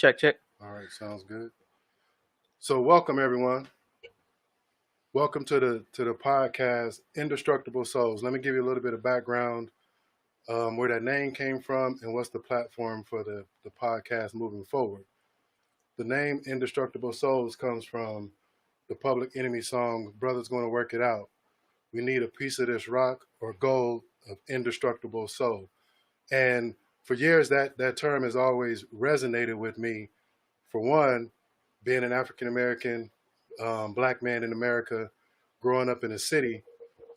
Check, check. All right, sounds good. So welcome everyone. Welcome to the podcast Indestructible Souls. Let me give you a little bit of background, where that name came from and what's the platform for the podcast moving forward. The name Indestructible Souls comes from the Public Enemy song Brothers Gonna Work It Out. We need a piece of this rock or gold of indestructible soul. And for years that term has always resonated with me. For one, being an African American black man in America, growing up in a city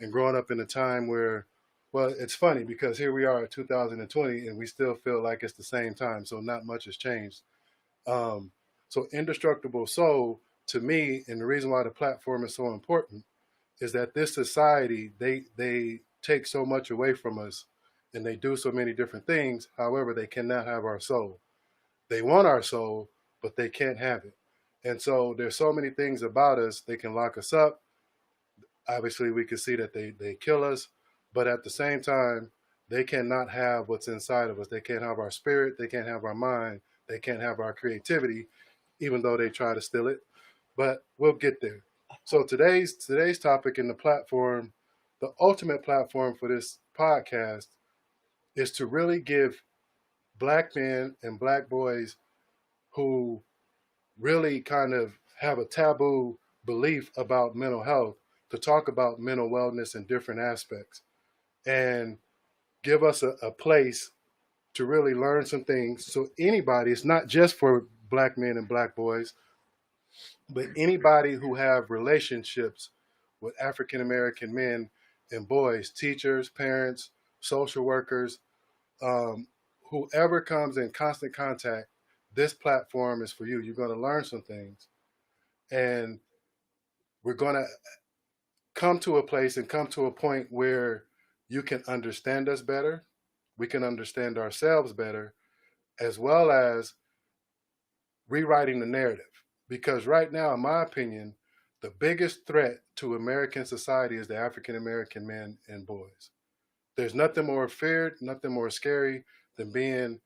and growing up in a time where, well, it's funny because here we are at 2020 and we still feel like it's the same time. So not much has changed. Um, so indestructible soul to me, and the reason why the platform is so important is that this society, they take so much away from us and they do so many different things. However, they cannot have our soul. They want our soul, but they can't have it. And so there's so many things about us. They can lock us up. Obviously, we can see that they kill us, but at the same time, they cannot have what's inside of us. They can't have our spirit. They can't have our mind. They can't have our creativity, even though they try to steal it. But we'll get there. So today's topic in the platform, the ultimate platform for this podcast, is to really give black men and black boys who really kind of have a taboo belief about mental health to talk about mental wellness in different aspects and give us a place to really learn some things. So anybody, it's not just for black men and black boys, but anybody who have relationships with African American men and boys, teachers, parents, social workers, whoever comes in constant contact, this platform is for you. You're going to learn some things. And we're going to come to a place and come to a point where you can understand us better. We can understand ourselves better, as well as rewriting the narrative. Because right now, in my opinion, the biggest threat to American society is the African American men and boys. There's nothing more feared, nothing more scary than being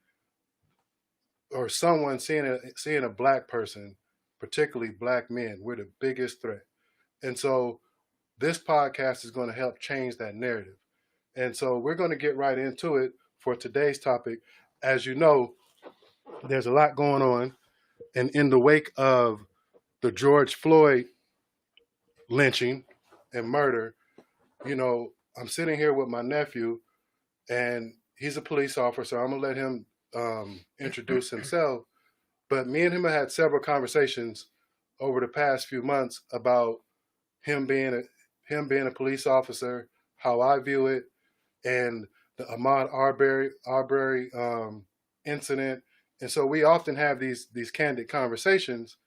or someone seeing a black person, particularly black men. We're the biggest threat. And so this podcast is going to help change that narrative. And so we're going to get right into it for today's topic. As you know, there's a lot going on. And in the wake of the George Floyd lynching and murder, I'm sitting here with my nephew, and he's a police officer. I'm going to let him introduce himself. But me and him have had several conversations over the past few months about him being a police officer, how I view it, and the Ahmaud Arbery incident. And so we often have these candid conversations.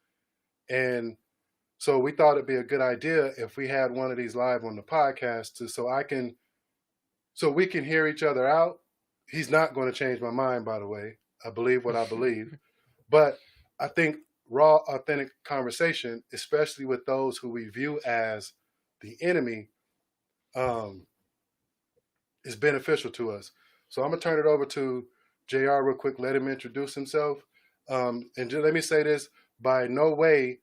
And so we thought it'd be a good idea if we had one of these live on the podcast so we can hear each other out. He's not going to change my mind, by the way. I believe what I believe. But I think raw, authentic conversation, especially with those who we view as the enemy, is beneficial to us. So I'm going to turn it over to JR real quick, let him introduce himself. And let me say this, by no way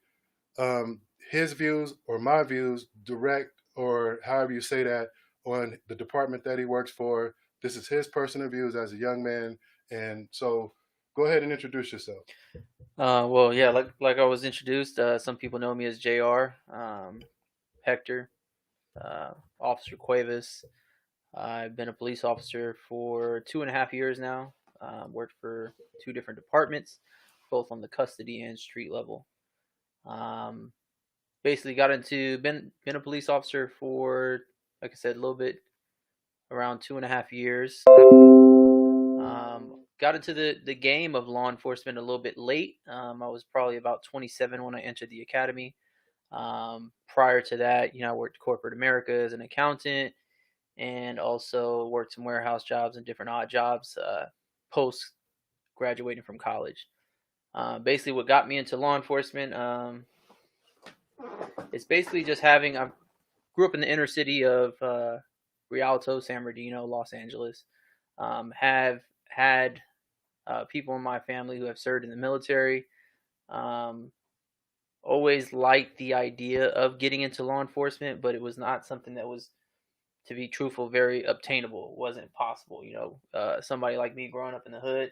his views or my views direct, or however you say that, on the department that he works for. This is his personal views as a young man. And so go ahead and introduce yourself. Well, yeah, like I was introduced. Some people know me as JR, Hector, Officer Cuevas. I've been a police officer for 2.5 years now. Worked for 2 different departments, both on the custody and street level. Basically been a police officer for, like I said, a little bit around 2.5 years. Got into the game of law enforcement a little bit late. I was probably about 27 when I entered the academy. Prior to that, I worked corporate America as an accountant, and also worked some warehouse jobs and different odd jobs post graduating from college. Basically, what got me into law enforcement is basically just I grew up in the inner city of Rialto, San Bernardino, Los Angeles. Have had people in my family who have served in the military. Um, Always liked the idea of getting into law enforcement, but it was not something that was, to be truthful, very obtainable. It wasn't possible. Somebody like me growing up in the hood,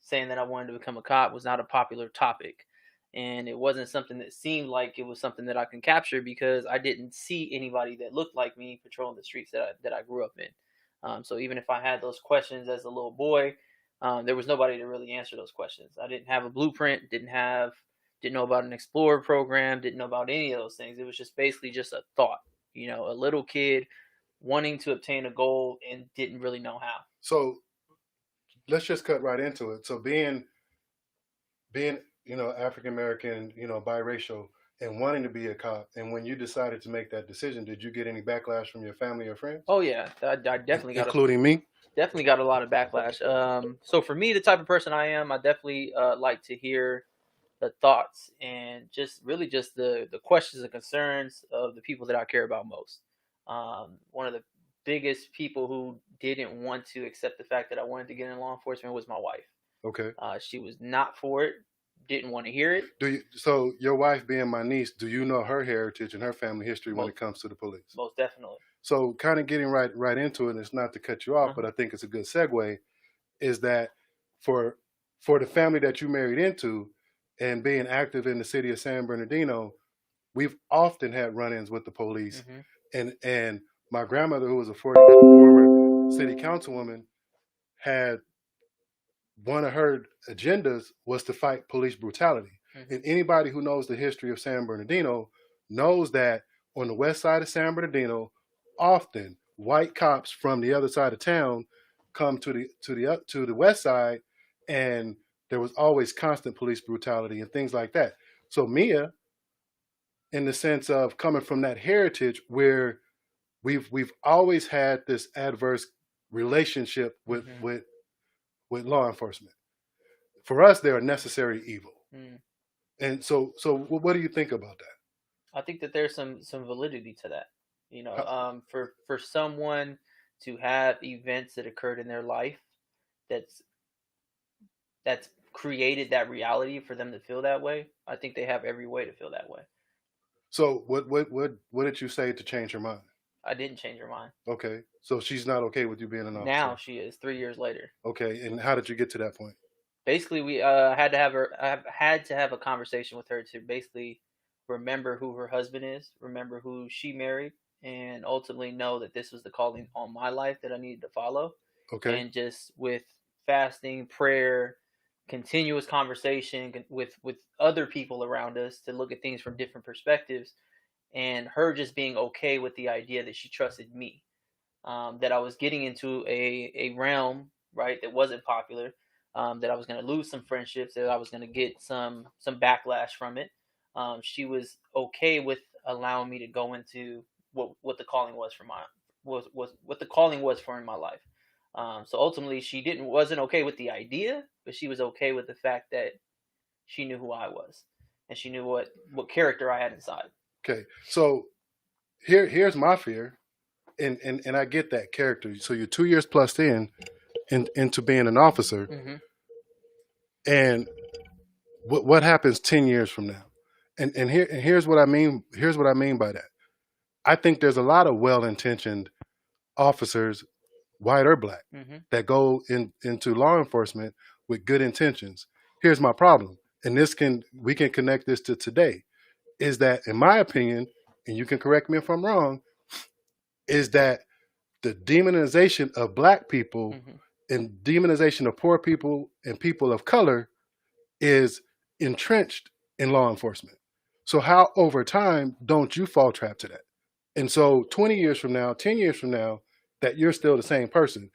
saying that I wanted to become a cop was not a popular topic. And it wasn't something that seemed like it was something that I can capture because I didn't see anybody that looked like me patrolling the streets that I grew up in. So even if I had those questions as a little boy, there was nobody to really answer those questions. I didn't have a blueprint, didn't know about an Explorer program, didn't know about any of those things. It was just basically just a thought, a little kid wanting to obtain a goal and didn't really know how. So let's just cut right into it. So being African American, biracial, and wanting to be a cop, and when you decided to make that decision, did you get any backlash from your family or friends? Oh yeah, I definitely including me. Definitely got a lot of backlash. So for me, the type of person I am, I definitely like to hear the thoughts and just really just the questions and concerns of the people that I care about most. One of the biggest people who didn't want to accept the fact that I wanted to get in law enforcement was my wife. Okay. She was not for it, didn't want to hear it. So your wife being my niece, do you know her heritage and her family history when it comes to the police? Most definitely. So kind of getting right into it, and it's not to cut you off, but I think it's a good segue, is that for the family that you married into and being active in the city of San Bernardino, we've often had run-ins with the police. And my grandmother, who was a former city councilwoman, had one of her agendas was to fight police brutality. And anybody who knows the history of San Bernardino knows that on the west side of San Bernardino, often white cops from the other side of town come to the west side, and there was always constant police brutality and things like that. So Mia, in the sense of coming from that heritage where we've always had this adverse relationship with law enforcement. For us, they're a necessary evil. And so what do you think about that? I think that there's some validity to that. For someone to have events that occurred in their life that's created that reality for them to feel that way, I think they have every way to feel that way. So what did you say to change her mind? I didn't change her mind. Okay, so she's not okay with you being an officer. Now she is 3 years later. Okay, and how did you get to that point? Basically, we had to have a conversation with her to basically remember who her husband is, remember who she married, and ultimately know that this was the calling on my life that I needed to follow. Okay. And just with fasting, prayer, continuous conversation with other people around us to look at things from different perspectives, and her just being okay with the idea that she trusted me, that I was getting into a realm, right, that wasn't popular, that I was going to lose some friendships, that I was going to get some backlash from it. She was okay with allowing me to go into what the calling was for what the calling was for in my life. So ultimately, she wasn't okay with the idea, but she was okay with the fact that she knew who I was, and she knew what character I had inside. Okay, so here's my fear, and I get that character. So you're 2 years plus into being an officer, and what happens 10 years from now? And here's what I mean. Here's what I mean by that. I think there's a lot of well-intentioned officers, white or black, that go into law enforcement with good intentions. Here's my problem, and we can connect this to today, is that, in my opinion, and you can correct me if I'm wrong, is that the demonization of black people and demonization of poor people and people of color is entrenched in law enforcement. So how over time don't you fall trap to that? And so 20 years from now, 10 years from now, that you're still the same person?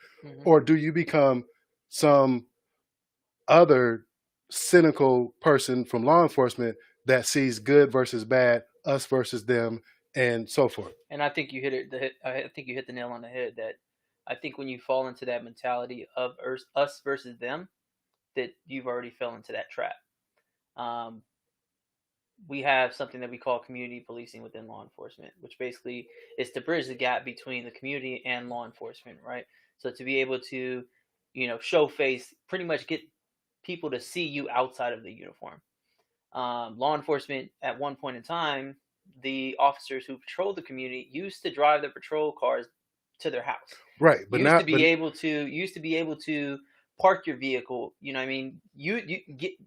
Or do you become some other cynical person from law enforcement that sees good versus bad, us versus them, and so forth? And I think you I think you hit the nail on the head. That I think when you fall into that mentality of us versus them, that you've already fell into that trap. We have something that we call community policing within law enforcement, which basically is to bridge the gap between the community and law enforcement, right? So to be able to, show face, pretty much get people to see you outside of the uniform. Law enforcement at one point in time, the officers who patrolled the community used to drive their patrol cars to their house. Right, but Used to not. But be able to park your vehicle. You know what I mean? You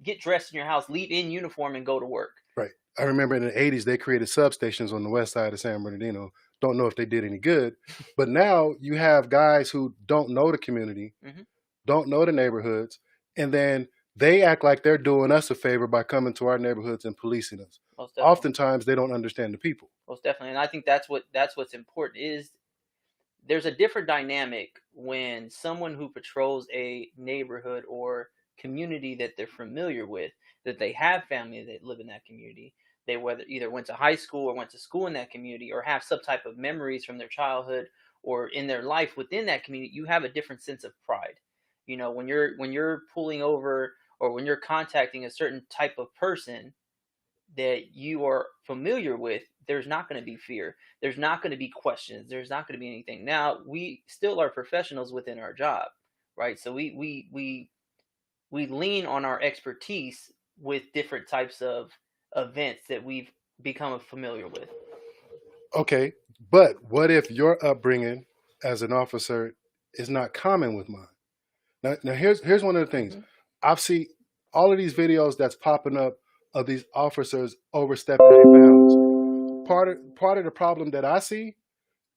get dressed in your house, leave in uniform, and go to work. right, I remember in the '80s they created substations on the west side of San Bernardino. Don't know if they did any good, but now you have guys who don't know the community, Mm-hmm. don't know the neighborhoods, and then they act like they're doing us a favor by coming to our neighborhoods and policing us. Most definitely. Oftentimes they don't understand the people. Most definitely, and I think that's what's important is there's a different dynamic when someone who patrols a neighborhood or community that they're familiar with, that they have family that live in that community, they whether either went to high school or went to school in that community or have some type of memories from their childhood or in their life within that community, you have a different sense of pride. You know, when you're pulling over or when you're contacting a certain type of person that you are familiar with, there's not going to be fear. There's not going to be questions. There's not going to be anything. Now, we still are professionals within our job, right? So we lean on our expertise with different types of events that we've become familiar with. Okay, but what if your upbringing as an officer is not common with mine? Now here's one of the things. Mhm. I've seen all of these videos that's popping up of these officers overstepping their bounds. Part of the problem that I see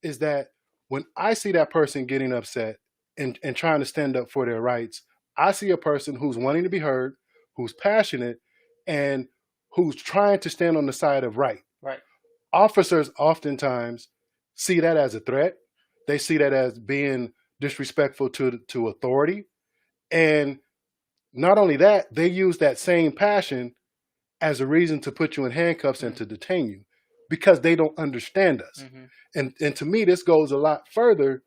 is that when I see that person getting upset and trying to stand up for their rights, I see a person who's wanting to be heard, who's passionate, and who's trying to stand on the side of right. Right. Officers oftentimes see that as a threat. They see that as being disrespectful to authority. And not only that, they use that same passion as a reason to put you in handcuffs and to detain you because they don't understand us. Mm-hmm. And to me, this goes a lot further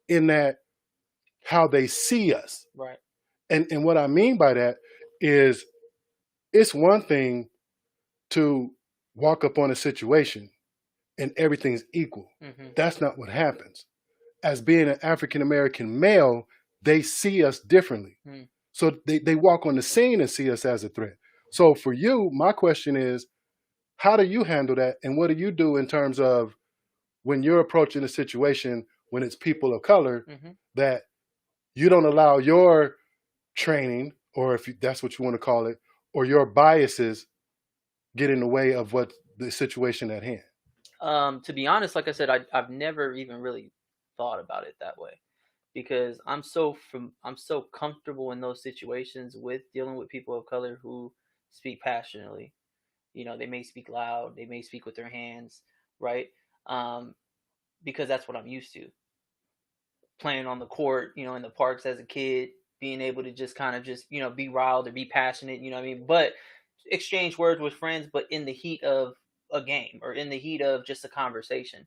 in that how they see us. Right. And what I mean by that is it's one thing to walk up on a situation and everything's equal. Mm-hmm. That's not what happens. As being an African American male, they see us differently. Mm. So they walk on the scene and see us as a threat. So for you, my question is, how do you handle that? And what do you do in terms of when you're approaching a situation when it's people of color, Mm-hmm. that you don't allow your training, or if that's what you want to call it, or your biases get in the way of what the situation at hand? To be honest, like I said, I've never even really thought about it that way because I'm so comfortable in those situations with dealing with people of color who speak passionately. You know, they may speak loud, they may speak with their hands, right? Um, because that's what I'm used to. Playing on the court, you know, in the parks as a kid, being able to just kind of just, you know, be riled or be passionate, you know what I mean? But exchange words with friends, but in the heat of a game or in the heat of just a conversation.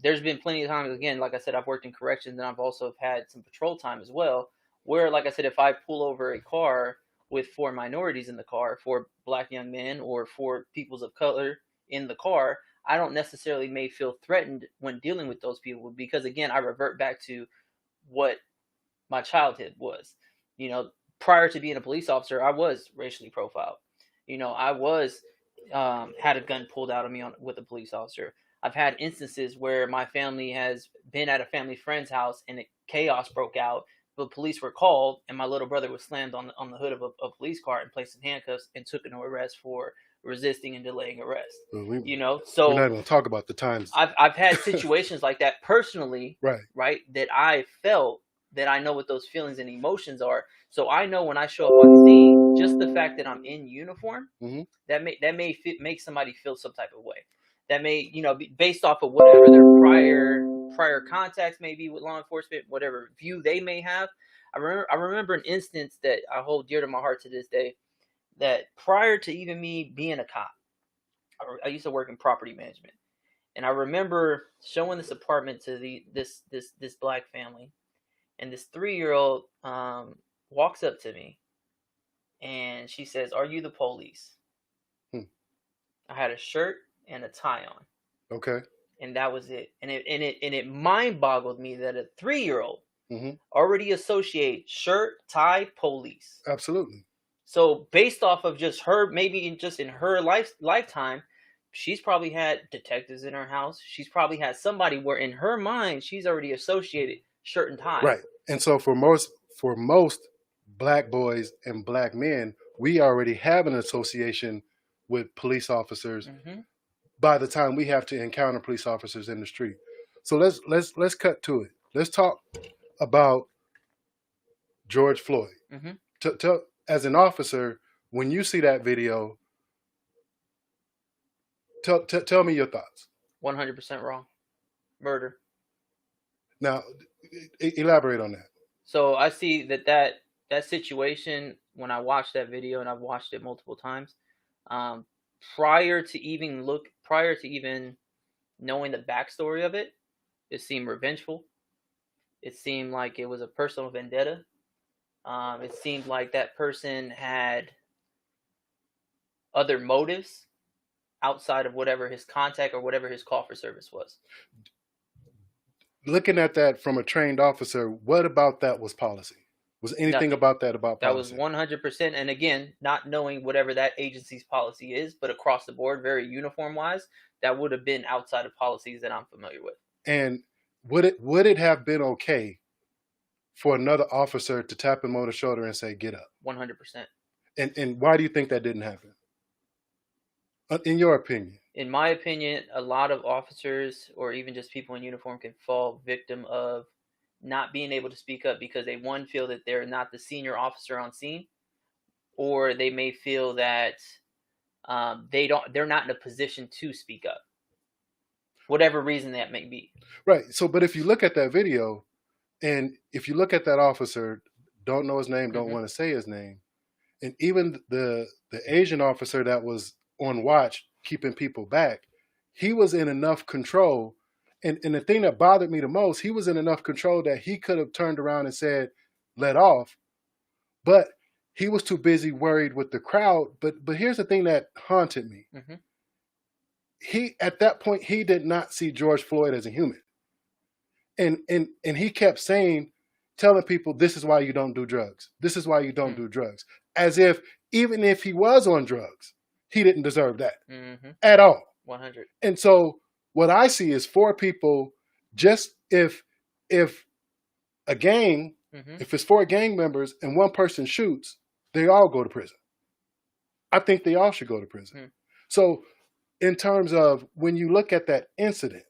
There's been plenty of times, again, like I said, I've worked in corrections and I've also had some patrol time as well, where, like I said, if I pull over a car with four minorities in the car, four black young men or four peoples of color in the car, I don't necessarily may feel threatened when dealing with those people because, again, I revert back to what my childhood was. You know, prior to being a police officer, I was racially profiled. You know, I was had a gun pulled out of me with a police officer. I've had instances where my family has been at a family friend's house and chaos broke out. The police were called, and my little brother was slammed on the hood of a police car and placed in handcuffs and took into arrest for resisting and delaying arrest. Well, You know, we're so not going to talk about the times. I've had situations like that personally, right, that I felt that I know what those feelings and emotions are. So I know when I show up on scene, just the fact that I'm in uniform, mm-hmm. that may make somebody feel some type of way. That may, you know, be based off of whatever their prior contacts may be with law enforcement, whatever view they may have. I remember an instance that I hold dear to my heart to this day. That prior to even me being a cop, I used to work in property management, and I remember showing this apartment to this black family, and this 3-year-old walks up to me, and she says, "Are you the police?" I had a shirt and a tie on. Okay. And that was it. And it mind boggled me that a 3-year-old already associate shirt, tie, police. Absolutely. So based off of just her, maybe in her lifetime, she's probably had detectives in her house. She's probably had somebody where in her mind she's already associated shirt and tie. Right. And so for most black boys and black men, we already have an association with police officers by the time we have to encounter police officers in the street. So let's cut to it. Let's talk about George Floyd. As an officer, when you see that video, tell me your thoughts. 100% wrong. Murder. Now, elaborate on that. So I see that situation when I watched that video, and I've watched it multiple times, prior to even knowing the backstory of it, it seemed revengeful. It seemed like it was a personal vendetta. It seemed like that person had other motives outside of whatever his contact or whatever his call for service was. Looking at that from a trained officer, what about that was policy? Was anything Nothing. about that about policy? That was 100%. And again, not knowing whatever that agency's policy is, but across the board, very uniform-wise, that would have been outside of policies that I'm familiar with. And would it have been okay for another officer to tap him on the shoulder and say, "Get up"? 100%. And why do you think that didn't happen? In your opinion? In my opinion, a lot of officers or even just people in uniform can fall victim of not being able to speak up because they, one, feel that they're not the senior officer on scene, or they may feel that they're not in a position to speak up, whatever reason that may be. Right. So, but if you look at that video, and if you look at that officer, don't know his name, don't want to say his name, and even the Asian officer that was on watch keeping people back, he was in enough control. And the thing that bothered me the most, he was in enough control that he could have turned around and said, "Let off." But he was too busy worried with the crowd. But here's the thing that haunted me. He, at that point, he did not see George Floyd as a human. And he kept telling people, "This is why you don't do drugs. This is why you don't do drugs." As if even if he was on drugs, he didn't deserve that at all. 100. And so what I see is four people. Just if a gang, if it's four gang members and one person shoots, they all go to prison. I think they all should go to prison. So in terms of when you look at that incident,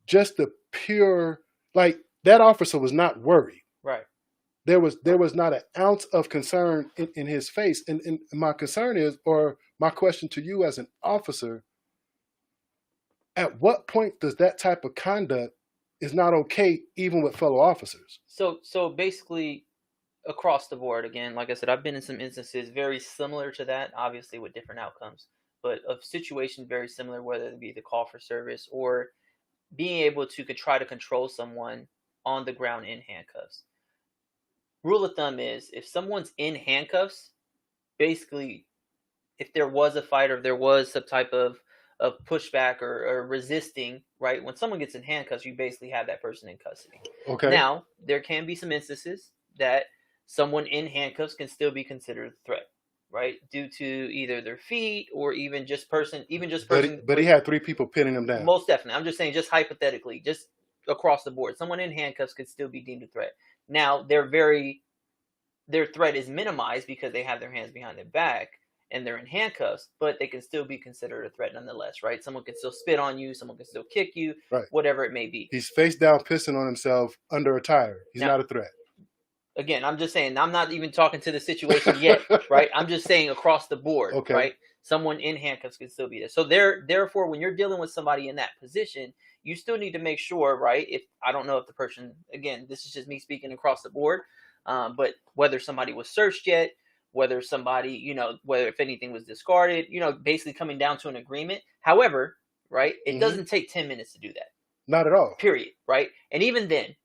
just the pure, like, that officer was not worried. Right. There was not an ounce of concern in his face. And my concern is, or my question to you as an officer, at what point does that type of conduct is not okay, even with fellow officers? So basically, across the board, again, like I said, I've been in some instances very similar to that, obviously with different outcomes, but of situations very similar, whether it be the call for service or being able to try to control someone on the ground in handcuffs. Rule of thumb is, if someone's in handcuffs, basically, if there was a fight or if there was some type of pushback or resisting, right? When someone gets in handcuffs, you basically have that person in custody. Okay. Now, there can be some instances that someone in handcuffs can still be considered a threat, right? Due to either their feet or even just person. But he had three people pinning him down. Most definitely. I'm just saying, just hypothetically, just across the board, someone in handcuffs could still be deemed a threat. Now, their threat is minimized because they have their hands behind their back and they're in handcuffs, but they can still be considered a threat nonetheless, right? Someone can still spit on you, someone can still kick you, right, whatever it may be. He's face down pissing on himself under a tire. He's not a threat. Again, I'm just saying, I'm not even talking to the situation yet, right? I'm just saying across the board, right? Someone in handcuffs can still be there. So therefore, when you're dealing with somebody in that position, you still need to make sure, right? If I don't know if the person, again, this is just me speaking across the board, but whether somebody was searched yet, whether somebody, whether if anything was discarded, basically coming down to an agreement. However, right, it doesn't take 10 minutes to do that. Not at all. Period, right? And even then,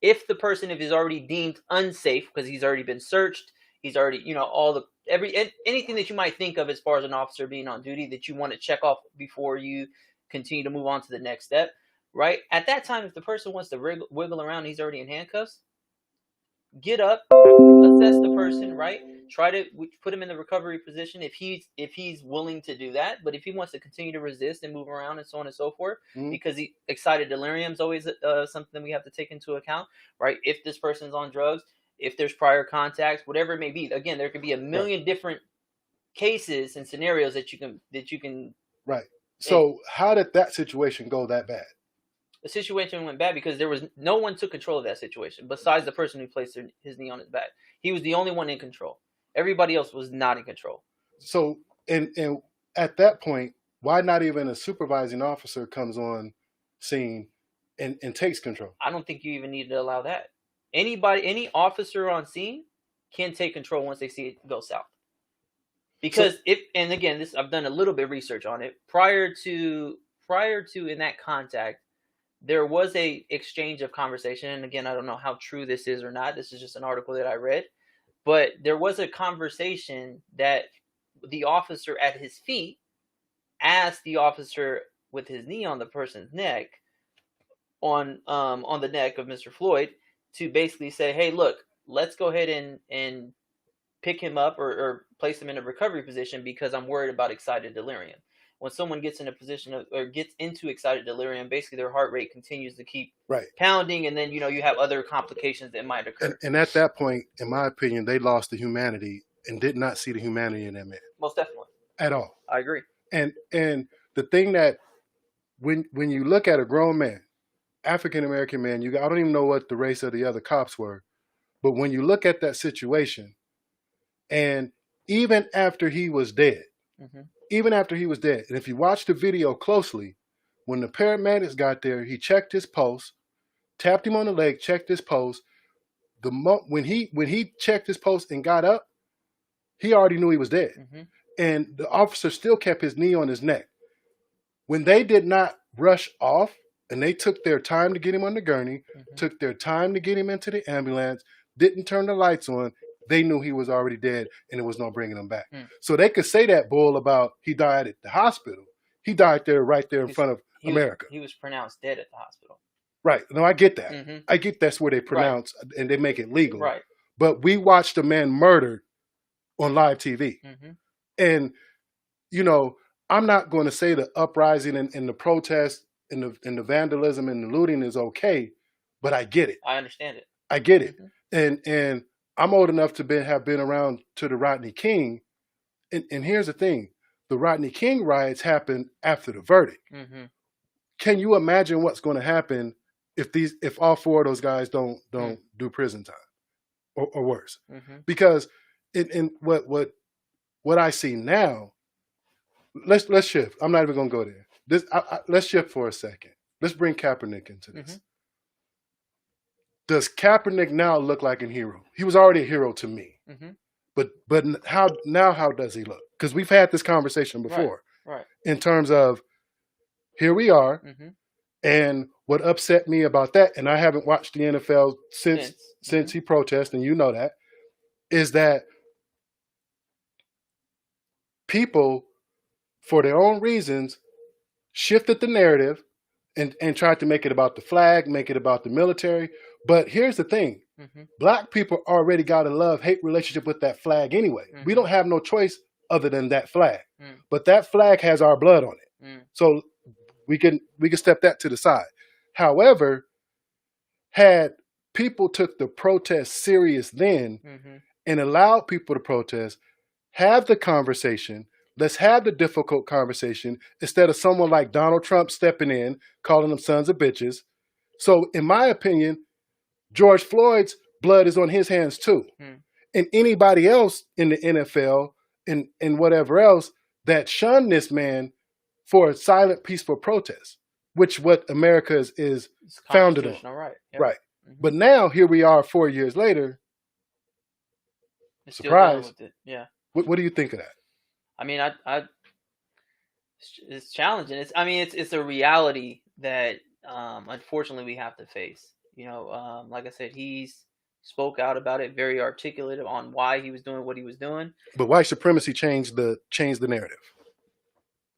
if the person, if he's already deemed unsafe because he's already been searched, he's already, anything that you might think of as far as an officer being on duty that you want to check off before you continue to move on to the next step, right? At that time, if the person wants to wiggle around, he's already in handcuffs, get up, assess the person, right? Try to put him in the recovery position if he's willing to do that. But if he wants to continue to resist and move around and so on and so forth, because excited delirium is always something we have to take into account, right? If this person's on drugs, if there's prior contacts, whatever it may be. Again, there could be a million different cases and scenarios that you can. Right. So how did that situation go that bad? The situation went bad because no one took control of that situation besides the person who placed his knee on his back. He was the only one in control. Everybody else was not in control. So, and at that point, why not even a supervising officer comes on scene and takes control? I don't think you even need to allow that. Any officer on scene can take control once they see it go south. Because and again, I've done a little bit of research on it. Prior to in that contact, there was a exchange of conversation. And again, I don't know how true this is or not. This is just an article that I read. But there was a conversation that the officer at his feet asked the officer with his knee on the person's neck, on the neck of Mr. Floyd, to basically say, hey, look, let's go ahead and pick him up or place him in a recovery position because I'm worried about excited delirium. When someone gets in a position or gets into excited delirium, basically their heart rate continues to keep pounding, and then you have other complications that might occur. And at that point, in my opinion, they lost the humanity and did not see the humanity in that man. Most definitely. At all. I agree. And the thing that when you look at a grown man, African American man, I don't even know what the race of the other cops were, but when you look at that situation, and even after he was dead. Even after he was dead. And if you watch the video closely, when the paramedics got there, he checked his pulse, tapped him on the leg, checked his pulse. When he checked his pulse and got up, he already knew he was dead. And the officer still kept his knee on his neck. When they did not rush off and they took their time to get him on the gurney, took their time to get him into the ambulance, didn't turn the lights on, they knew he was already dead and there was no bringing him back. So they could say that bull about he died at the hospital. He died right there in front of America. He was pronounced dead at the hospital. Right. No, I get that. I get that's where they pronounce and they make it legal. Right. But we watched a man murdered on live TV. And, I'm not going to say the uprising and the protest and the vandalism and the looting is okay, but I get it. I understand it. I get it. And I'm old enough to have been around to the Rodney King. And here's the thing. The Rodney King riots happened after the verdict. Can you imagine what's going to happen if all four of those guys don't do prison time or worse? Because in what I see now, let's shift. I'm not even going to go there. Let's shift for a second. Let's bring Kaepernick into this. Does Kaepernick now look like a hero? He was already a hero to me. But how does he look? Because we've had this conversation before. Right. In terms of here we are, and what upset me about that, and I haven't watched the NFL since he protested, and you know that, is that people, for their own reasons, shifted the narrative and tried to make it about the flag, make it about the military. But here's the thing. Black people already got a love-hate relationship with that flag anyway. We don't have no choice other than that flag. But that flag has our blood on it. So we can step that to the side. However, had people took the protest serious then and allowed people to protest, have the conversation, let's have the difficult conversation instead of someone like Donald Trump stepping in, calling them sons of bitches. So in my opinion, George Floyd's blood is on his hands too. And anybody else in the NFL and whatever else that shunned this man for a silent, peaceful protest, which what America is founded on. Right. Yep. Right. But now here we are 4 years later. Surprise. Yeah. What do you think of that? I mean, it's challenging. It's a reality that unfortunately we have to face. Like I said, he's spoke out about it, very articulate on why he was doing what he was doing. But white supremacy changed the narrative.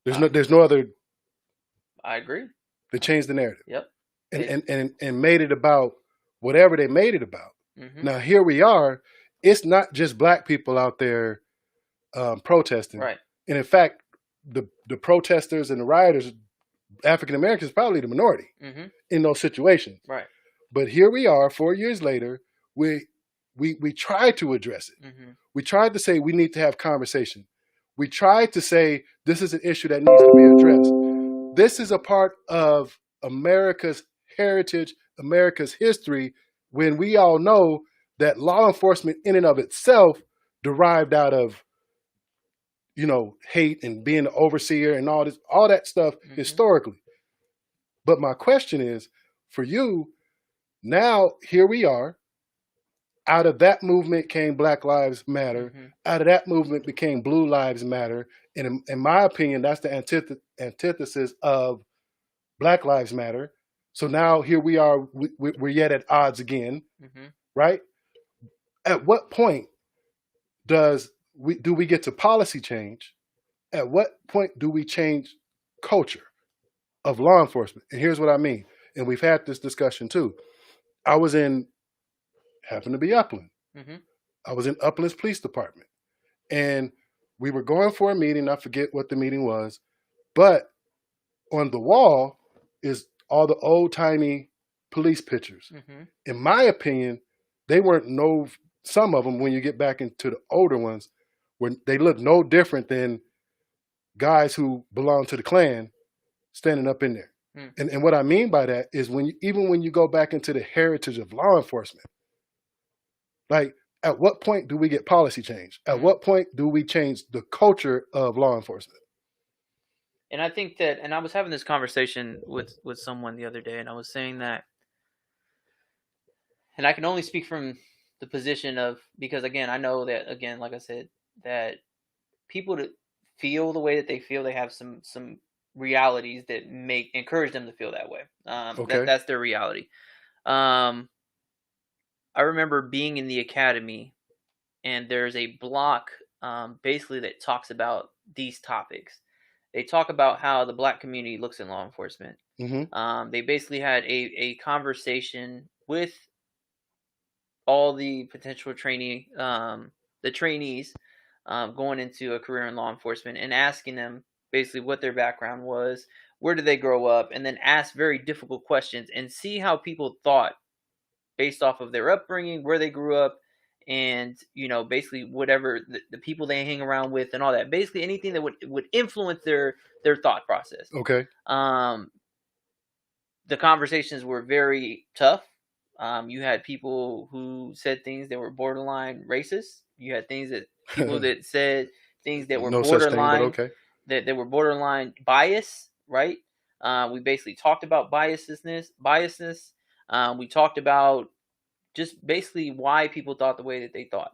There's no other. I agree. They changed the narrative. Yep. And made it about whatever they made it about. Mm-hmm. Now here we are. It's not just black people out there protesting, Right. and in fact, the protesters and the rioters, African Americans, probably the minority Mm-hmm. in those situations. Right. But here we are, 4 years later. We tried to address it. Mm-hmm. We tried to say we need to have conversation. We tried to say this is an issue that needs to be addressed. This is a part of America's heritage, America's history, when we all know that law enforcement in and of itself derived out of, hate and being an overseer and all that stuff historically. But my question is, for you, now here we are. Out of that movement came Black Lives Matter. Out of that movement became Blue Lives Matter. And in my opinion, that's the antithesis of Black Lives Matter. So now here we are, we're yet at odds again, right? At what point do we get to policy change? At what point do we change culture of law enforcement? And here's what I mean. And we've had this discussion too. I was happened to be Upland. I was in Upland's police department. And we were going for a meeting. I forget what the meeting was. But on the wall is all the old-timey police pictures. In my opinion, they weren't some of them, when you get back into the older ones, they look no different than guys who belong to the Klan standing up in there. And what I mean by that is even when you go back into the heritage of law enforcement, like, at what point do we get policy change? At what point do we change the culture of law enforcement? And I think that, and I was having this conversation with someone the other day, and I was saying that, and I can only speak from the position of, because again, I know that, again, like I said, that people that feel the way that they feel, they have some realities that encourage them to feel that way. That's their reality. I remember being in the academy, and there's a block basically that talks about these topics. They talk about how the Black community looks in law enforcement. They basically had a conversation with all the potential trainees going into a career in law enforcement, and asking them basically what their background was, where did they grow up, and then ask very difficult questions and see how people thought based off of their upbringing, where they grew up, and basically whatever the people they hang around with and all that. Basically anything that would influence their thought process. Okay. The conversations were very tough. You had people who said things that were borderline racist. You had people that said things that were borderline that were borderline bias, right? We basically talked about biasness. We talked about just basically why people thought the way that they thought.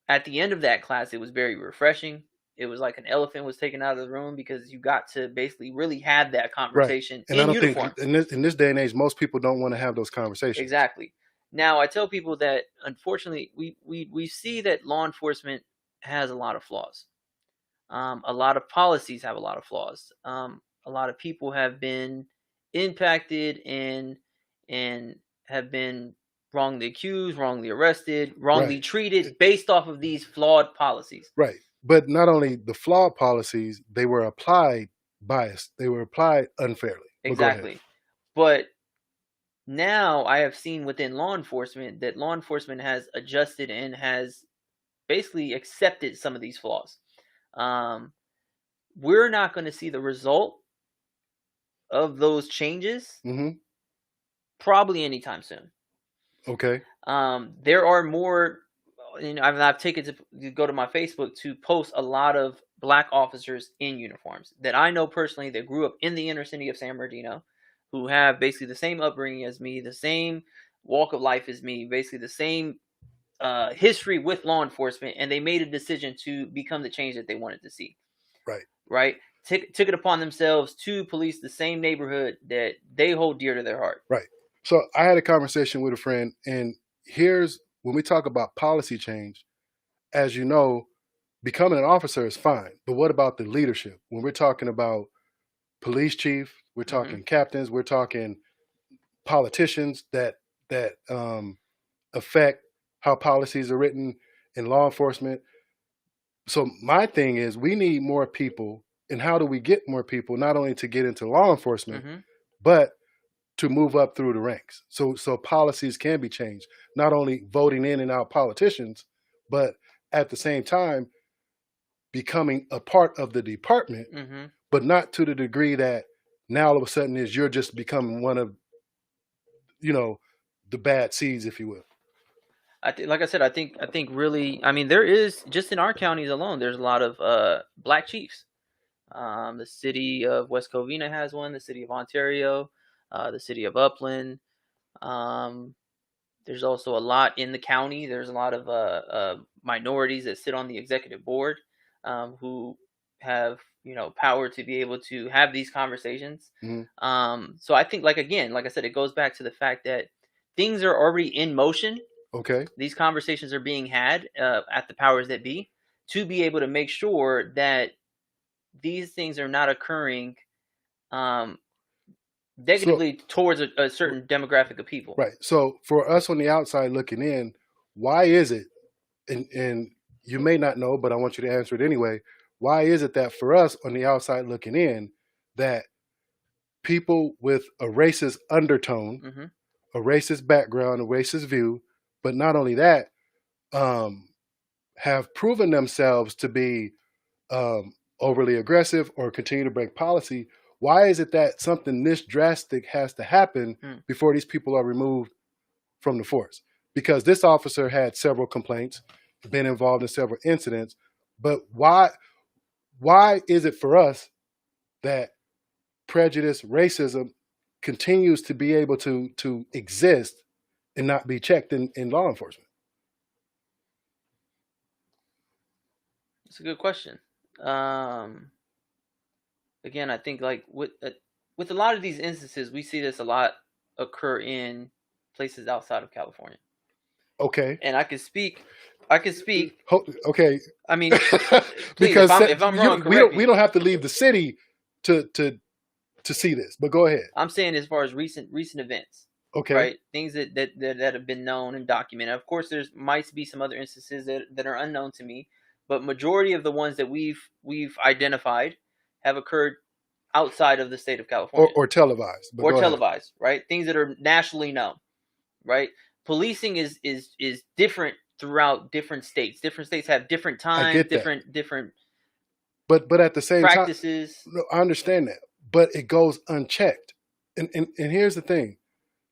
At the end of that class, it was very refreshing. It was like an elephant was taken out of the room, because you got to basically really have that conversation in uniform. And in this day and age, most people don't want to have those conversations. Exactly. Now, I tell people that, unfortunately, we see that law enforcement has a lot of flaws. A lot of policies have a lot of flaws. A lot of people have been impacted and have been wrongly accused, wrongly arrested, wrongly treated based off of these flawed policies. Right. But not only the flawed policies, they were applied biased. They were applied unfairly. Exactly. But now I have seen within law enforcement that law enforcement has adjusted and has basically accepted some of these flaws. We're not going to see the result of those changes probably anytime soon. Okay. There are more, I've taken to go to my Facebook to post a lot of Black officers in uniforms that I know personally, that grew up in the inner city of San Bernardino, who have basically the same upbringing as me, the same walk of life as me, basically the same history with law enforcement, and they made a decision to become the change that they wanted to see. Right. Took it upon themselves to police the same neighborhood that they hold dear to their heart. Right. So I had a conversation with a friend, and when we talk about policy change, as you know, becoming an officer is fine, but what about the leadership? When we're talking about police chief, we're talking captains, we're talking politicians that that affect how policies are written in law enforcement. So my thing is, we need more people. And how do we get more people? Not only to get into law enforcement, but to move up through the ranks. So policies can be changed. Not only voting in and out politicians, but at the same time becoming a part of the department, but not to the degree that now all of a sudden is you're just becoming one of, the bad seeds, if you will. Like I said, I think really, I mean, there is, just in our counties alone, there's a lot of black chiefs. The city of West Covina has one. The city of Ontario, the city of Upland. There's also a lot in the county. There's a lot of minorities that sit on the executive board, who have power to be able to have these conversations. So I think, like I said, it goes back to the fact that things are already in motion. Okay. These conversations are being had at the powers that be, to be able to make sure that these things are not occurring negatively towards a certain demographic of people. Right. So for us on the outside looking in, why is it, and you may not know, but I want you to answer it anyway, why is it that for us on the outside looking in, that people with a racist undertone, a racist background, a racist view, but not only that, have proven themselves to be overly aggressive or continue to break policy, why is it that something this drastic has to happen before these people are removed from the force? Because this officer had several complaints, been involved in several incidents, but why is it for us that prejudice, racism continues to be able to exist and not be checked in law enforcement? It's a good question. Again, I think, like, with a lot of these instances, we see this a lot occur in places outside of California. Okay. And I can speak. Okay. I mean, because if I'm wrong, we don't have to leave the city to see this. But go ahead. I'm saying as far as recent events. Okay. Right. Things that have been known and documented. Of course, there's might be some other instances that are unknown to me, but majority of the ones that we've identified have occurred outside of the state of California, or televised. Or televised, right? Things that are nationally known, right? Policing is different throughout different states. Different states have different times, different. But at the same practices. Time, I understand that, but it goes unchecked. And here's the thing: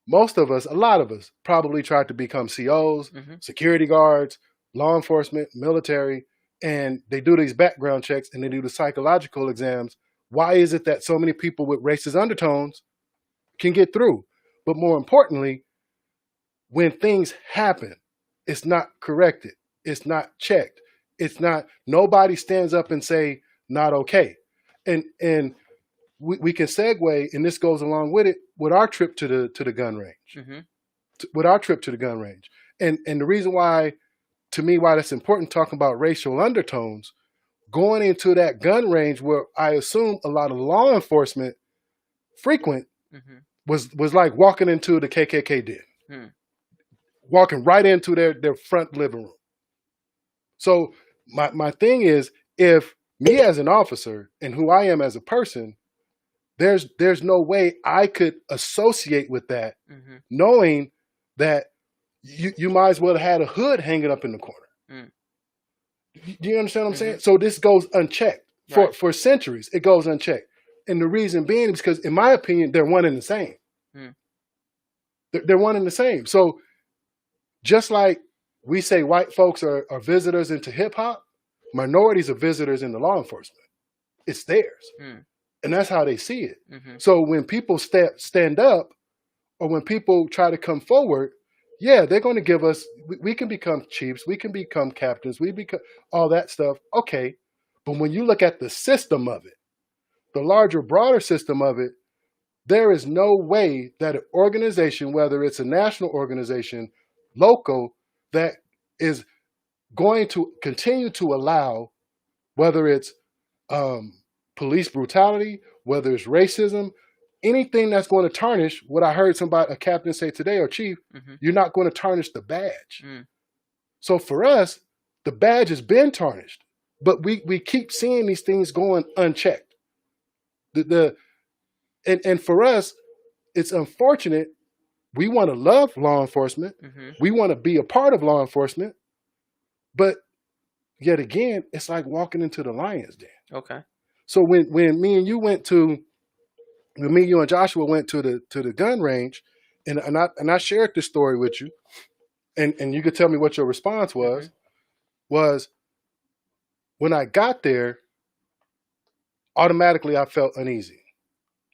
most of us, a lot of us, probably tried to become COs, security guards, law enforcement, military, and they do these background checks and they do the psychological exams. Why is it that so many people with racist undertones can get through? But more importantly, when things happen, it's not corrected. It's not checked. It's not, nobody stands up and say, not okay. And we can segue, and this goes along with it, with our trip to the gun range. With our trip to the gun range. And the reason why, to me, why that's important, talking about racial undertones, going into that gun range where I assume a lot of law enforcement frequent, was like walking into the KKK den. Walking right into their front living room. So my thing is, if me as an officer and who I am as a person, there's no way I could associate with that, knowing that you might as well have had a hood hanging up in the corner. Do you understand what I'm saying? So this goes unchecked for centuries. It goes unchecked, and the reason being is because, in my opinion, they're one and the same. They're one and the same. So just like we say white folks are visitors into hip hop, minorities are visitors into law enforcement. It's theirs. And that's how they see it. So when people stand up, or when people try to come forward, yeah, they're going to give us, we can become chiefs, we can become captains, we become all that stuff. Okay. But when you look at the system of it, the larger, broader system of it, there is no way that an organization, whether it's a national organization, local, that is going to continue to allow, whether it's police brutality, whether it's racism, anything that's going to tarnish what I heard a captain say today, or chief, you're not going to tarnish the badge. So for us, the badge has been tarnished, but we keep seeing these things going unchecked. And for us, it's unfortunate. We want to love law enforcement. We want to be a part of law enforcement, but yet again, it's like walking into the lion's den. Okay. So when me and you and Joshua went to the gun range, and I shared this story with you, and you could tell me what your response was. Was when I got there, automatically I felt uneasy.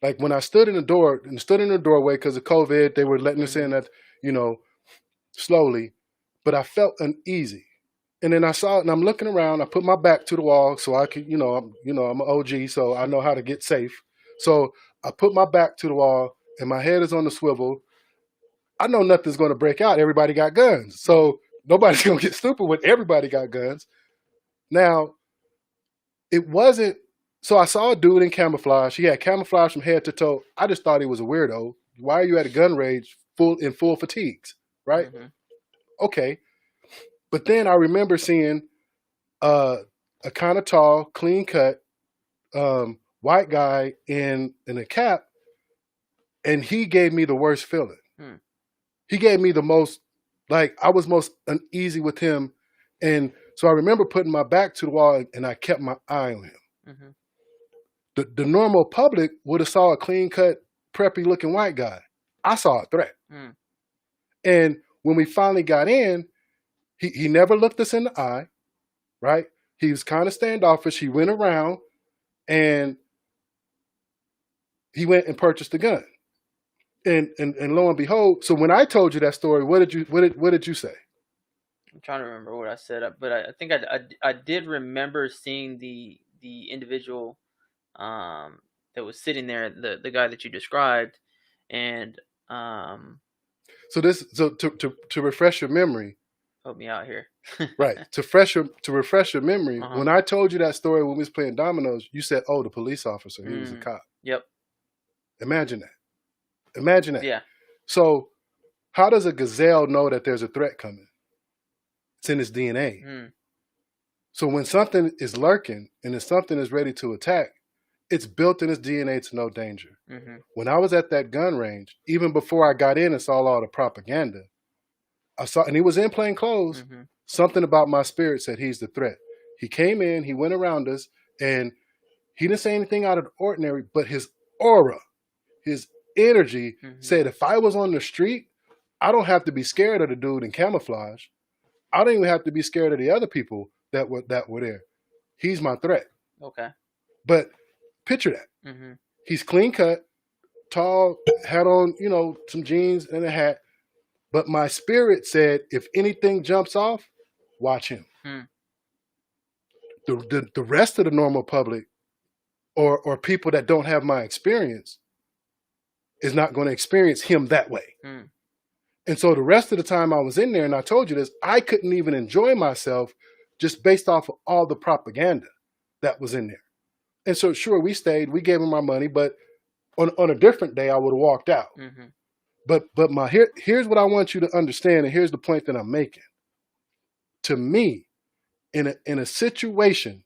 Like when I stood in the doorway because of COVID, they were letting us in at, slowly, but I felt uneasy. And then I saw it, and I'm looking around. I put my back to the wall so I could, I'm an OG, so I know how to get safe. So I put my back to the wall, and my head is on the swivel. I know nothing's going to break out. Everybody got guns, so nobody's going to get stupid when everybody got guns. Now, it wasn't. So I saw a dude in camouflage. He had camouflage from head to toe. I just thought he was a weirdo. Why are you at a gun range in full fatigues, right? Okay. But then I remember seeing a kind of tall, clean cut white guy in a cap, and he gave me the worst feeling. He gave me the most, like, I was most uneasy with him. And so I remember putting my back to the wall, and I kept my eye on him. The normal public would have saw a clean cut, preppy looking white guy. I saw a threat. And when we finally got in, he never looked us in the eye, right? He was kind of standoffish. He went around and he went and purchased a gun. And lo and behold, so when I told you that story, what did you say? I'm trying to remember what I said, but I think I did remember seeing the individual that was sitting there, the guy that you described, and so to refresh your memory, help me out here. Right, to refresh your memory, when I told you that story when we was playing dominoes, you said, "Oh, the police officer, he was a cop." Yep. Imagine that. Yeah. So how does a gazelle know that there's a threat coming? It's in its DNA. So when something is lurking and if something is ready to attack, it's built in its DNA to know danger. When I was at that gun range, even before I got in and saw all the propaganda, I saw, and he was in plain clothes, something about my spirit said he's the threat. He came in, he went around us, and he didn't say anything out of the ordinary, but his aura, his energy said, if I was on the street, I don't have to be scared of the dude in camouflage. I don't even have to be scared of the other people that were there. He's my threat. Okay. But picture that. He's clean cut, tall, had on, some jeans and a hat. But my spirit said, if anything jumps off, watch him. The rest of the normal public or people that don't have my experience is not going to experience him that way. And so the rest of the time I was in there, and I told you this, I couldn't even enjoy myself just based off of all the propaganda that was in there. And so, sure, we stayed, we gave him our money, but on a different day, I would have walked out. But here's what I want you to understand, and here's the point that I'm making. To me, in a situation,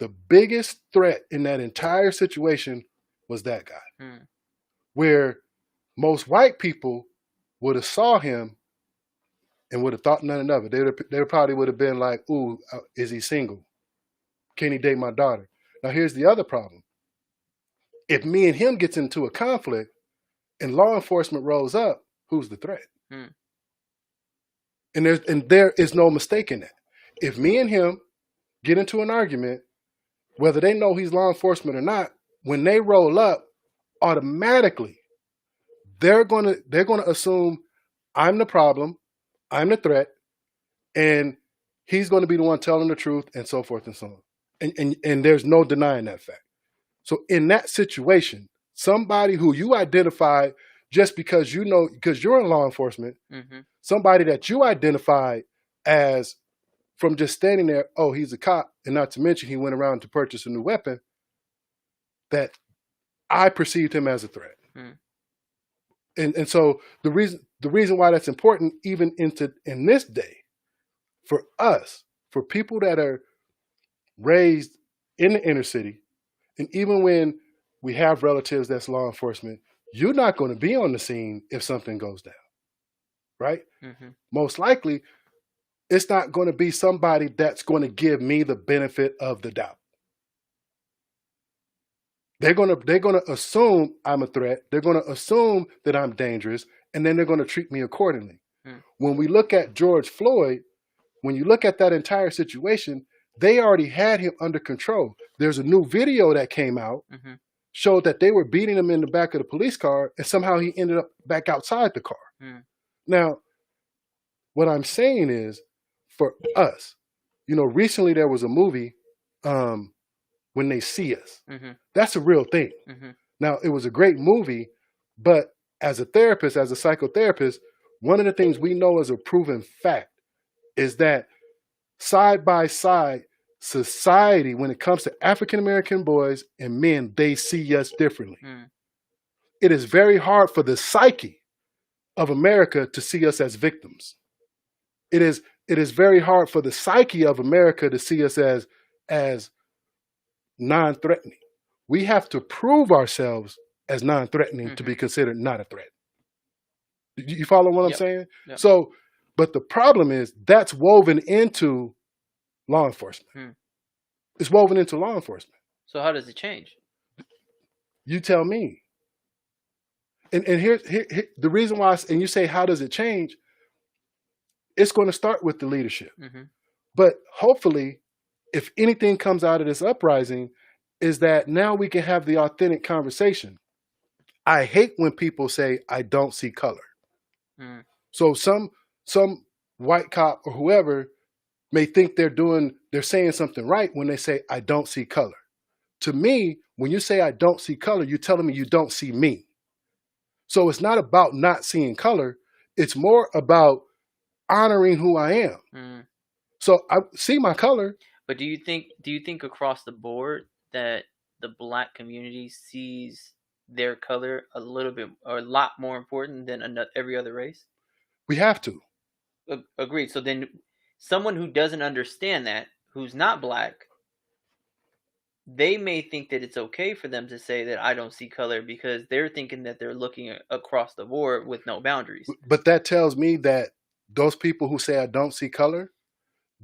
the biggest threat in that entire situation was that guy. Where most white people would have saw him and would have thought nothing of it. They probably would have been like, ooh, is he single? Can he date my daughter? Now, here's the other problem. If me and him gets into a conflict and law enforcement rolls up, who's the threat? And there is no mistake in that. If me and him get into an argument, whether they know he's law enforcement or not, when they roll up, automatically they're gonna assume I'm the problem, I'm the threat, and he's going to be the one telling the truth, and so forth and so on. And there's no denying that fact. So in that situation, somebody who you identified just because because you're in law enforcement, somebody that you identified as from just standing there, oh, he's a cop, and not to mention he went around to purchase a new weapon, that I perceived him as a threat. Mm. And so the reason why that's important, even in this day, for us, for people that are raised in the inner city, and even when we have relatives that's law enforcement, you're not going to be on the scene if something goes down, right? Mm-hmm. Most likely, it's not going to be somebody that's going to give me the benefit of the doubt. They're going to assume I'm a threat. They're going to assume that I'm dangerous, and then they're going to treat me accordingly. Mm. When we look at George Floyd, when you look at that entire situation, they already had him under control. There's a new video that came out, Mm-hmm. showed that they were beating him in the back of the police car, and somehow he ended up back outside the car. Mm. Now, what I'm saying is, for us, recently there was a movie, When They See Us. Mm-hmm. That's a real thing. Mm-hmm. Now, it was a great movie, but as a therapist, as a psychotherapist, one of the things we know as a proven fact is that side by side, society, when it comes to African American boys and men, they see us differently. Mm. It is very hard for the psyche of America to see us as victims. It is very hard for the psyche of America to see us as non-threatening. We have to prove ourselves as non-threatening Mm-hmm. to be considered not a threat. You follow what I'm Yep. saying? Yep. So, but the problem is that's woven into law enforcement. Mm. It's woven into law enforcement. So how does it change? You tell me. And here the reason why, and you say, how does it change? It's going to start with the leadership. Mm-hmm. But hopefully, if anything comes out of this uprising, is that now we can have the authentic conversation. I hate when people say, I don't see color. Mm. So some white cop or whoever may think they're saying something right when they say, I don't see color. To me, when you say I don't see color, you're telling me you don't see me. So it's not about not seeing color. It's more about honoring who I am. Mm. So I see my color. But do you think across the board that the black community sees their color a little bit or a lot more important than every other race? We have to. Agreed. So then someone who doesn't understand that, who's not black, they may think that it's okay for them to say that I don't see color because they're thinking that they're looking across the board with no boundaries. But that tells me that those people who say I don't see color,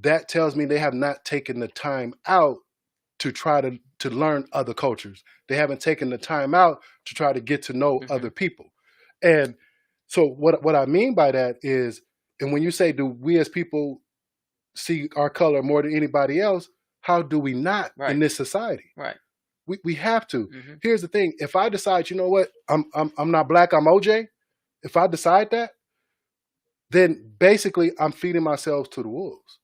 that tells me they have not taken the time out to try to learn other cultures. They haven't taken the time out to try to get to know Mm-hmm. other people. And so what I mean by that is, and when you say, do we as people see our color more than anybody else, how do we not in this society? Right. We have to. Mm-hmm. Here's the thing. If I decide, you know what, I'm not black, I'm OJ, if I decide that, then basically I'm feeding myself to the wolves.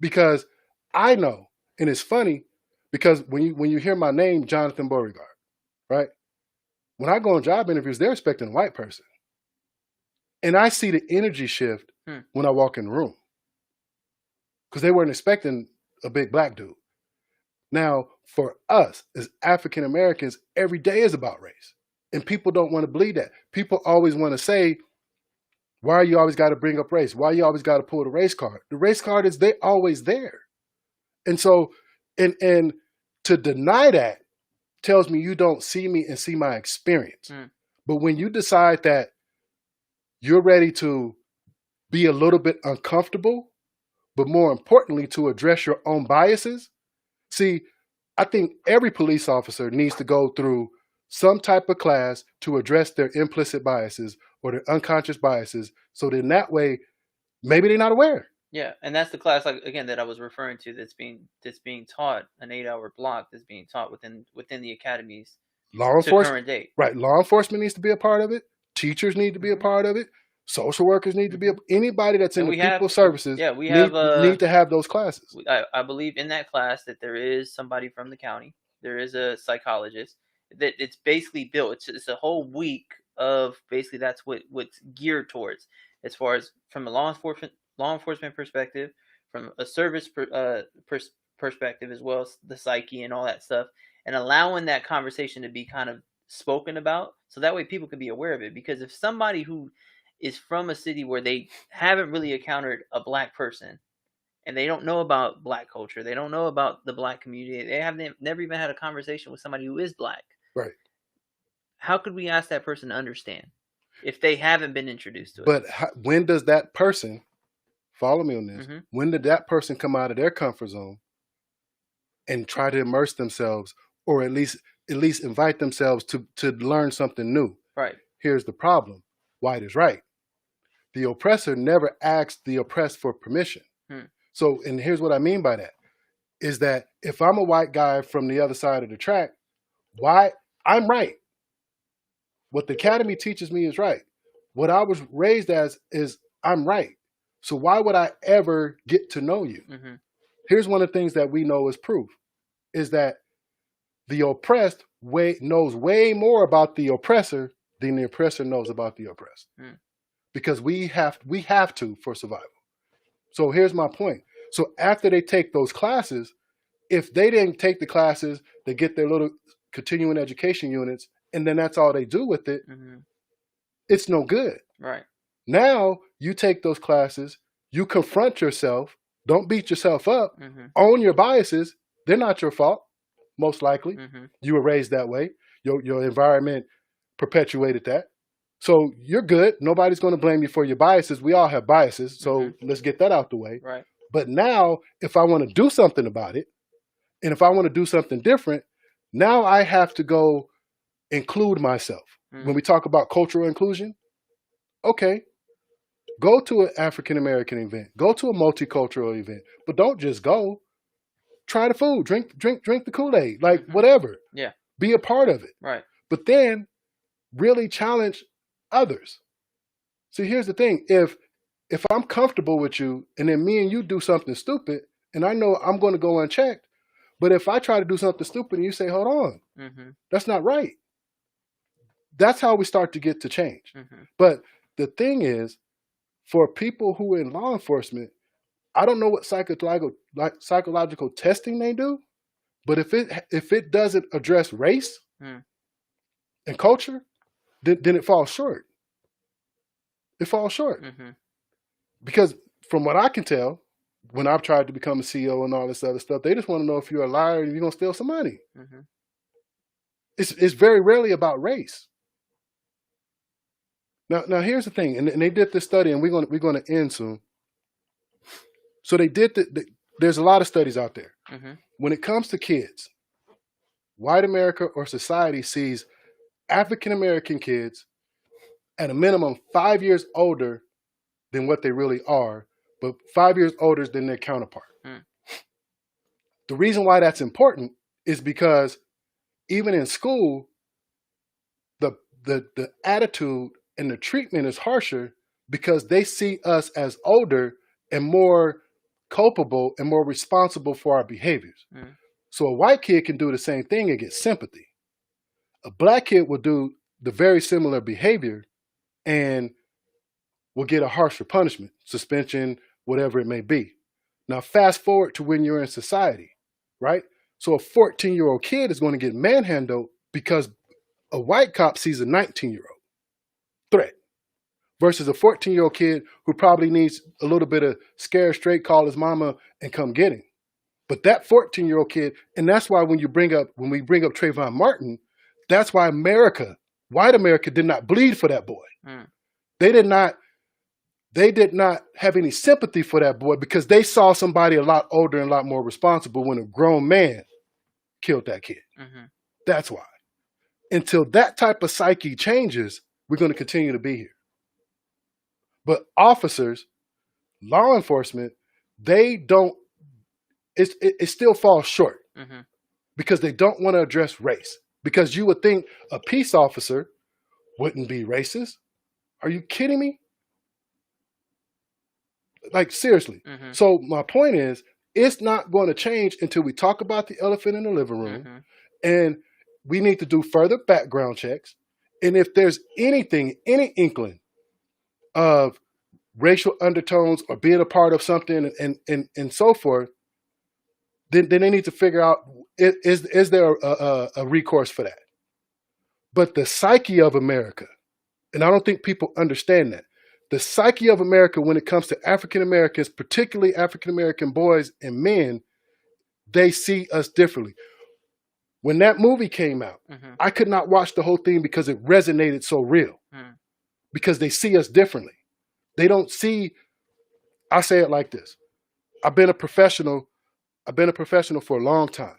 Because I know, and it's funny, because when you hear my name, Jonathan Beauregard, right? When I go on job interviews, they're expecting a white person. And I see the energy shift when I walk in the room. Because they weren't expecting a big black dude. Now, for us as African Americans, every day is about race. And people don't want to believe that. People always want to say, why you always got to bring up race? Why you always got to pull the race card? The race card is always there. And so, and to deny that tells me you don't see me and see my experience. But when you decide that you're ready to be a little bit uncomfortable, but more importantly, to address your own biases, see, I think every police officer needs to go through some type of class to address their implicit biases or their unconscious biases, so then that way, maybe they're not aware. Yeah, and that's the class, like, again, that I was referring to, that's being taught, an 8-hour block that's being taught within the academies. Law enforcement, to current date. Right? Law enforcement needs to be a part of it. Teachers need to be a part of it. Social workers need to be anybody that's in the people services. Yeah, we need to have those classes. I believe in that class that there is somebody from the county. There is a psychologist. That it's basically built. It's a whole week of basically that's what's geared towards, as far as from a law enforcement perspective, from a service perspective, as well as the psyche and all that stuff. and allowing that conversation to be kind of spoken about, so that way people can be aware of it. Because if somebody who is from a city where they haven't really encountered a black person, and they don't know about black culture, they don't know about the black community, they haven't never even had a conversation with somebody who is black, Right. how could we ask that person to understand if they haven't been introduced to it? But when does that person, follow me on this, Mm-hmm. when did that person come out of their comfort zone and try to immerse themselves, or at least invite themselves to learn something new? Right. Here's the problem. White is right. The oppressor never asked the oppressed for permission. So, and here's what I mean by that, is that if I'm a white guy from the other side of the track, why I'm right. What the academy teaches me is right. What I was raised as is I'm right. So why would I ever get to know you? Mm-hmm. Here's one of the things that we know is proof, is that the oppressed knows way more about the oppressor than the oppressor knows about the oppressed. Because we have to for survival. So here's my point. So after they take those classes, if they didn't take the classes, they get their little continuing education units, and then that's all they do with it, it's no good. Right. Now you take those classes, you confront yourself, don't beat yourself up, own your biases. They're not your fault, most likely. You were raised that way. Your environment perpetuated that. So you're good. Nobody's going to blame you for your biases. We all have biases. So let's get that out the way. Right. But now, if I want to do something about it, and if I want to do something different, now I have to go include myself. When we talk about cultural inclusion, okay, go to an African-American event, go to a multicultural event, but don't just go. Try the food, drink the Kool-Aid, like whatever. Yeah. Be a part of it. Right. But then really challenge others. See, here's the thing. If I'm comfortable with you and then me and you do something stupid and I know I'm going to go unchecked, but if I try to do something stupid and you say, hold on, that's not right. That's how we start to get to change. But the thing is, for people who are in law enforcement, I don't know what psychological testing they do, but if it doesn't address race and culture, then it falls short. It falls short. Because from what I can tell, when I've tried to become a CEO and all this other stuff, they just want to know if you're a liar and you're going to steal some money. It's very rarely about race. Now here's the thing, and they did this study, and we're going to end soon. So they did there's a lot of studies out there. When it comes to kids, white America or society sees African American kids at a minimum 5 years older than what they really are, but 5 years older than their counterpart. The reason why that's important is because even in school, the attitude and the treatment is harsher because they see us as older and more culpable and more responsible for our behaviors. So a white kid can do the same thing and get sympathy. A black kid will do the very similar behavior and will get a harsher punishment, suspension, whatever it may be. Now, fast forward to when you're in society, right? So a 14-year-old kid is going to get manhandled because a white cop sees a 19-year-old threat versus a 14-year-old kid who probably needs a little bit of scare straight, call his mama and come get him. But that 14-year-old kid, and that's why when we bring up Trayvon Martin, that's why white America did not bleed for that boy. They did not have any sympathy for that boy because they saw somebody a lot older and a lot more responsible when a grown man killed that kid. That's why. Until that type of psyche changes, we're going to continue to be here. But officers, law enforcement, they don't, it still falls short because they don't want to address race. Because you would think a peace officer wouldn't be racist. Are you kidding me? Like, seriously. So my point is, it's not going to change until we talk about the elephant in the living room. And we need to do further background checks. And if there's any inkling of racial undertones or being a part of something and so forth, then they need to figure out is there a recourse for that? But the psyche of America, and I don't think people understand that. The psyche of America when it comes to African Americans, particularly African American boys and men, they see us differently. When that movie came out, I could not watch the whole thing because it resonated so real. Because they see us differently. They don't see, I say it like this. I've been a professional for a long time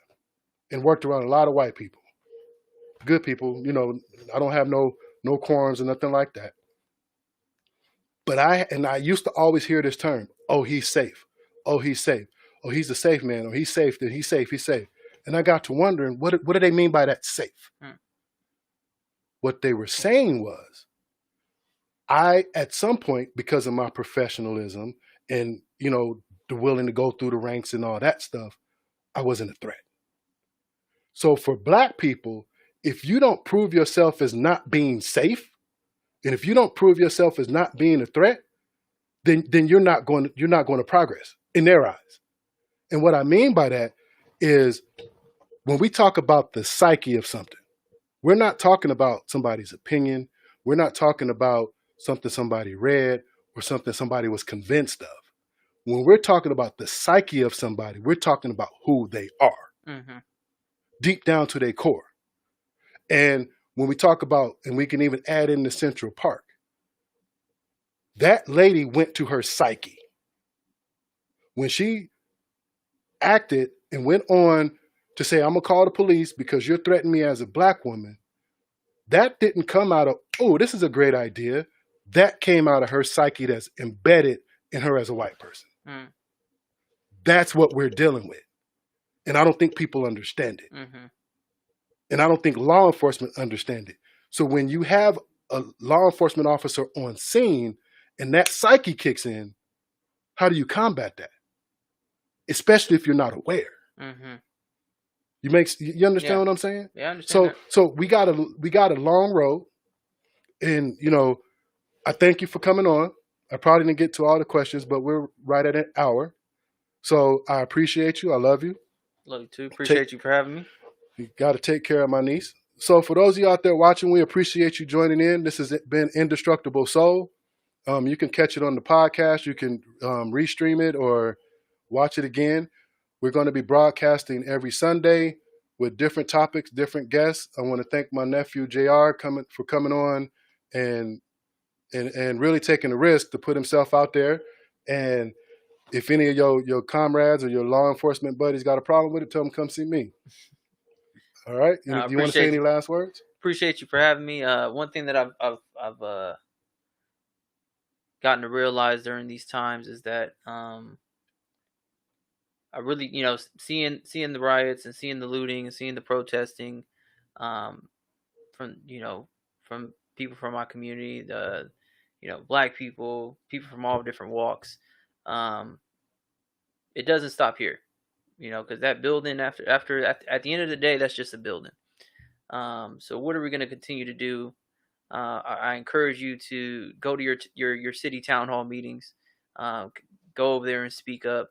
and worked around a lot of white people. Good people, you know, I don't have no quorums or nothing like that. But I used to always hear this term, oh, he's safe. Oh, he's safe. Oh, he's a safe man. Oh, he's safe. He's safe. He's safe. And I got to wondering, what do they mean by that safe? What they were saying was, at some point, because of my professionalism and, you know, the willing to go through the ranks and all that stuff, I wasn't a threat. So for Black people, if you don't prove yourself as not being safe, and if you don't prove yourself as not being a threat, then you're not going to progress in their eyes. And what I mean by that is when we talk about the psyche of something, we're not talking about somebody's opinion. We're not talking about something somebody read or something somebody was convinced of. When we're talking about the psyche of somebody, we're talking about who they are, deep down to their core. And when we talk about, and we can even add in the Central Park, that lady went to her psyche. When she acted and went on to say, I'm going to call the police because you're threatening me as a Black woman, that didn't come out of, oh, this is a great idea. That came out of her psyche that's embedded in her as a white person. That's what we're dealing with. And I don't think people understand it. And I don't think law enforcement understand it. So when you have a law enforcement officer on scene and that psyche kicks in, how do you combat that? Especially if you're not aware. You understand what I'm saying? Yeah, I understand. So we got a long road, and you know, I thank you for coming on. I probably didn't get to all the questions, but we're right at an hour. So I appreciate you. I love you. Love you too. Appreciate you for having me. You got to take care of my niece. So for those of you out there watching, we appreciate you joining in. This has been Indestructible Soul. You can catch it on the podcast. You can restream it or watch it again. We're going to be broadcasting every Sunday with different topics, different guests. I want to thank my nephew JR for coming on and really taking the risk to put himself out there. And if any of your comrades or your law enforcement buddies got a problem with it, tell them come see me. All right. Do you want to say any last words? Appreciate you for having me. One thing that I've gotten to realize during these times is that I really, you know, seeing the riots and seeing the looting and seeing the protesting, from people from my community, Black people from all different walks. It doesn't stop here, because that building at the end of the day, that's just a building. So what are we going to continue to do? I encourage you to go to your city town hall meetings, go over there and speak up.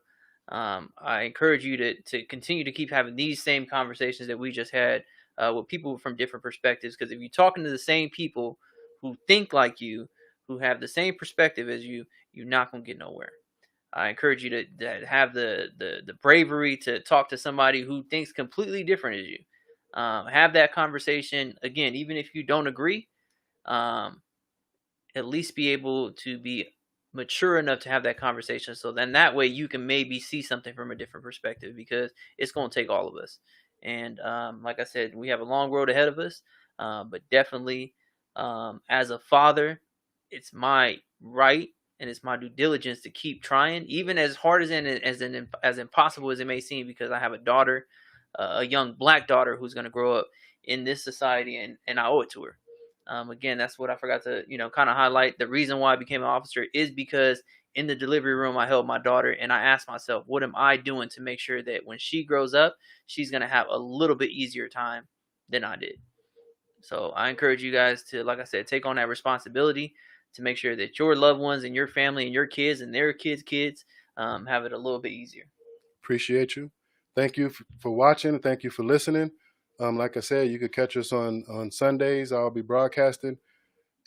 I encourage you to continue to keep having these same conversations that we just had with people from different perspectives. Because if you're talking to the same people who think like you, who have the same perspective as you, you're not going to get nowhere. I encourage you to have the bravery to talk to somebody who thinks completely different as you. Have that conversation again, even if you don't agree. At least be able to be mature enough to have that conversation, so then that way you can maybe see something from a different perspective, because it's going to take all of us. And like I said, we have a long road ahead of us, but definitely as a father, it's my right and it's my due diligence to keep trying, even as hard as impossible as it may seem, because I have a daughter, a young Black daughter who's going to grow up in this society, and I owe it to her. Again, that's what I forgot to, kind of highlight. The reason why I became an officer is because in the delivery room, I held my daughter and I asked myself, what am I doing to make sure that when she grows up, she's going to have a little bit easier time than I did. So I encourage you guys to, like I said, take on that responsibility to make sure that your loved ones and your family and your kids and their kids' kids have it a little bit easier. Appreciate you. Thank you for watching. Thank you for listening. Like I said, you could catch us on Sundays. I'll be broadcasting.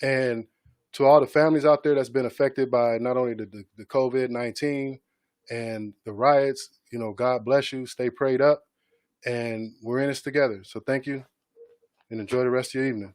And to all the families out there that's been affected by not only the COVID-19 and the riots, God bless you. Stay prayed up. And we're in this together. So thank you and enjoy the rest of your evening.